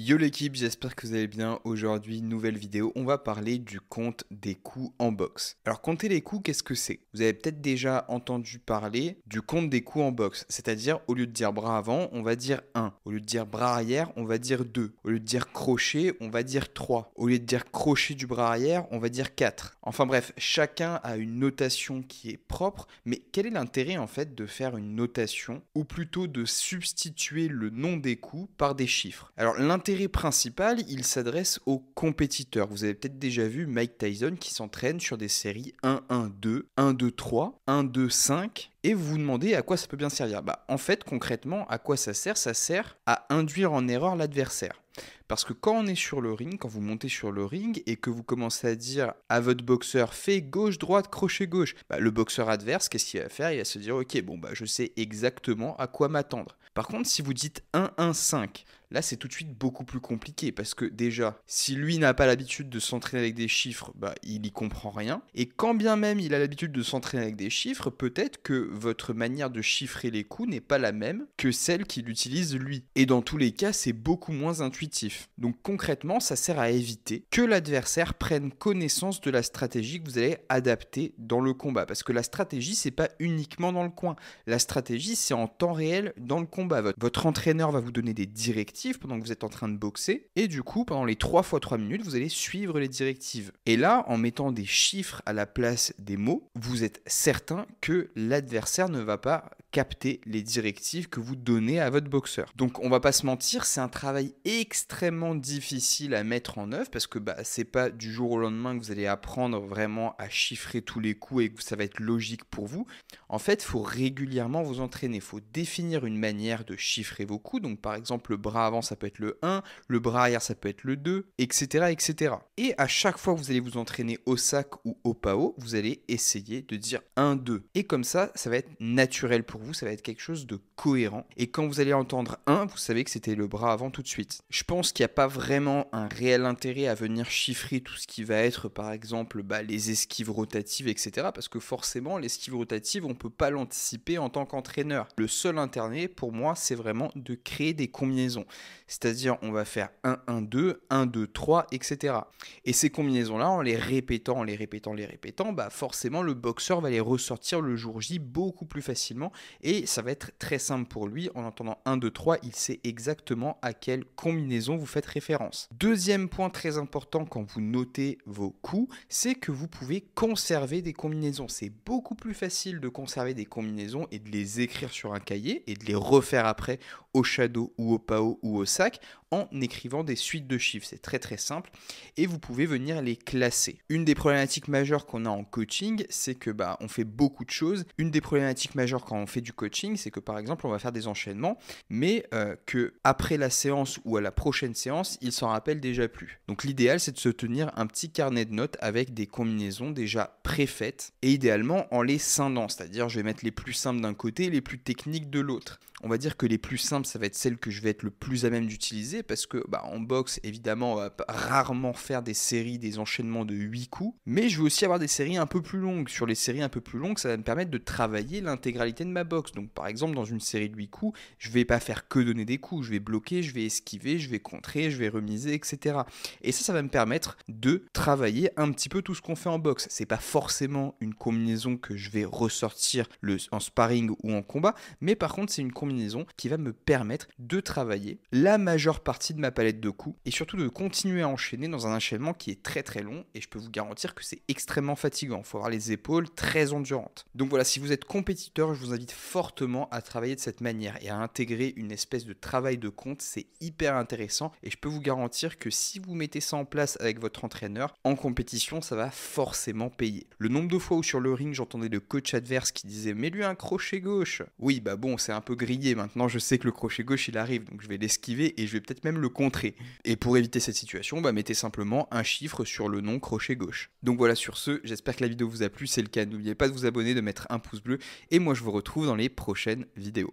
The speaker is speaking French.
Yo l'équipe, j'espère que vous allez bien. Aujourd'hui, nouvelle vidéo, on va parler du compte des coups en boxe. Alors compter les coups, qu'est-ce que c'est? Vous avez peut-être déjà entendu parler du compte des coups en boxe, c'est-à-dire au lieu de dire bras avant, on va dire 1. Au lieu de dire bras arrière, on va dire 2. Au lieu de dire crochet, on va dire 3. Au lieu de dire crochet du bras arrière, on va dire 4. Enfin bref, chacun a une notation qui est propre, mais quel est l'intérêt en fait de faire une notation, ou plutôt de substituer le nom des coups par des chiffres? Alors l'intérêt principal, il s'adresse aux compétiteurs. Vous avez peut-être déjà vu Mike Tyson qui s'entraîne sur des séries 1-1-2, 1-2-3, 1-2-5. Et vous vous demandez à quoi ça peut bien servir. En fait, concrètement, à quoi ça sert? Ça sert à induire en erreur l'adversaire. Parce que quand on est sur le ring, quand vous montez sur le ring et que vous commencez à dire à votre boxeur fais gauche, droite, crochet gauche, le boxeur adverse, qu'est-ce qu'il va faire? Il va se dire ok, je sais exactement à quoi m'attendre. Par contre, si vous dites 1-1-5, là c'est tout de suite beaucoup plus compliqué parce que déjà, si lui n'a pas l'habitude de s'entraîner avec des chiffres, il n'y comprend rien. Et quand bien même il a l'habitude de s'entraîner avec des chiffres, peut-être que votre manière de chiffrer les coups n'est pas la même que celle qu'il utilise lui. Et dans tous les cas, c'est beaucoup moins intuitif. Donc concrètement, ça sert à éviter que l'adversaire prenne connaissance de la stratégie que vous allez adapter dans le combat. Parce que la stratégie, c'est pas uniquement dans le coin. La stratégie, c'est en temps réel dans le combat. Votre entraîneur va vous donner des directives pendant que vous êtes en train de boxer. Et du coup, pendant les 3 fois 3 minutes, vous allez suivre les directives. Et là, en mettant des chiffres à la place des mots, vous êtes certain que l'adversaire ne va pas capter les directives que vous donnez à votre boxeur. Donc on va pas se mentir, c'est un travail extrêmement difficile à mettre en œuvre parce que c'est pas du jour au lendemain que vous allez apprendre vraiment à chiffrer tous les coups et que ça va être logique pour vous. En fait, il faut régulièrement vous entraîner, il faut définir une manière de chiffrer vos coups. Donc par exemple, le bras avant ça peut être le 1, le bras arrière ça peut être le 2, etc. etc. Et à chaque fois que vous allez vous entraîner au sac ou au PAO, vous allez essayer de dire 1, 2. Et comme ça va être naturel pour vous, ça va être quelque chose de cohérent. Et quand vous allez entendre 1, vous savez que c'était le bras avant tout de suite. Je pense qu'il n'y a pas vraiment un réel intérêt à venir chiffrer tout ce qui va être, par exemple, les esquives rotatives, etc. Parce que forcément, l'esquive rotative, on ne peut pas l'anticiper en tant qu'entraîneur. Le seul intérêt, pour moi, c'est vraiment de créer des combinaisons. C'est-à-dire, on va faire 1-1-2, 1-2-3, etc. Et ces combinaisons-là, en les répétant, forcément, le boxeur va les ressortir le jour J beaucoup plus facilement. Et ça va être très simple pour lui. En entendant 1, 2, 3, il sait exactement à quelle combinaison vous faites référence. Deuxième point très important quand vous notez vos coups, c'est que vous pouvez conserver des combinaisons. C'est beaucoup plus facile de conserver des combinaisons et de les écrire sur un cahier et de les refaire après au shadow ou au PAO ou au sac en écrivant des suites de chiffres. C'est très très simple et vous pouvez venir les classer. Une des problématiques majeures qu'on a en coaching, c'est que on fait beaucoup de choses. Une des problématiques majeures quand on fait du coaching, c'est que par exemple on va faire des enchaînements, mais que après la séance ou à la prochaine séance, il s'en rappelle déjà plus. Donc l'idéal, c'est de se tenir un petit carnet de notes avec des combinaisons déjà préfaites et idéalement en les scindant, c'est-à-dire je vais mettre les plus simples d'un côté et les plus techniques de l'autre. On va dire que les plus simples, ça va être celles que je vais être le plus à même d'utiliser parce que en boxe, évidemment, on va rarement faire des séries, des enchaînements de 8 coups, mais je vais aussi avoir des séries un peu plus longues. Sur les séries un peu plus longues, ça va me permettre de travailler l'intégralité de ma boxe. Donc par exemple, dans une série de 8 coups, je vais pas faire que donner des coups, je vais bloquer, je vais esquiver, je vais contrer, je vais remiser, etc. Et ça va me permettre de travailler un petit peu tout ce qu'on fait en boxe. C'est pas forcément une combinaison que je vais ressortir en sparring ou en combat, mais par contre, c'est une combinaison qui va me permettre de travailler la majeure partie de ma palette de coups et surtout de continuer à enchaîner dans un enchaînement qui est très très long et je peux vous garantir que c'est extrêmement fatigant. Il faut avoir les épaules très endurantes. Donc voilà, si vous êtes compétiteur, je vous invite fortement à travailler de cette manière et à intégrer une espèce de travail de compte. C'est hyper intéressant et je peux vous garantir que si vous mettez ça en place avec votre entraîneur, en compétition, ça va forcément payer. Le nombre de fois où sur le ring, j'entendais le coach adverse qui disait « mets-lui un crochet gauche ». Oui, c'est un peu grillé. Maintenant, je sais que le crochet gauche, il arrive, donc je vais l'esquiver et je vais peut-être même le contrer. Et pour éviter cette situation, mettez simplement un chiffre sur le nom crochet gauche. Donc voilà, sur ce, j'espère que la vidéo vous a plu. Si c'est le cas, n'oubliez pas de vous abonner, de mettre un pouce bleu. Et moi, je vous retrouve dans les prochaines vidéos.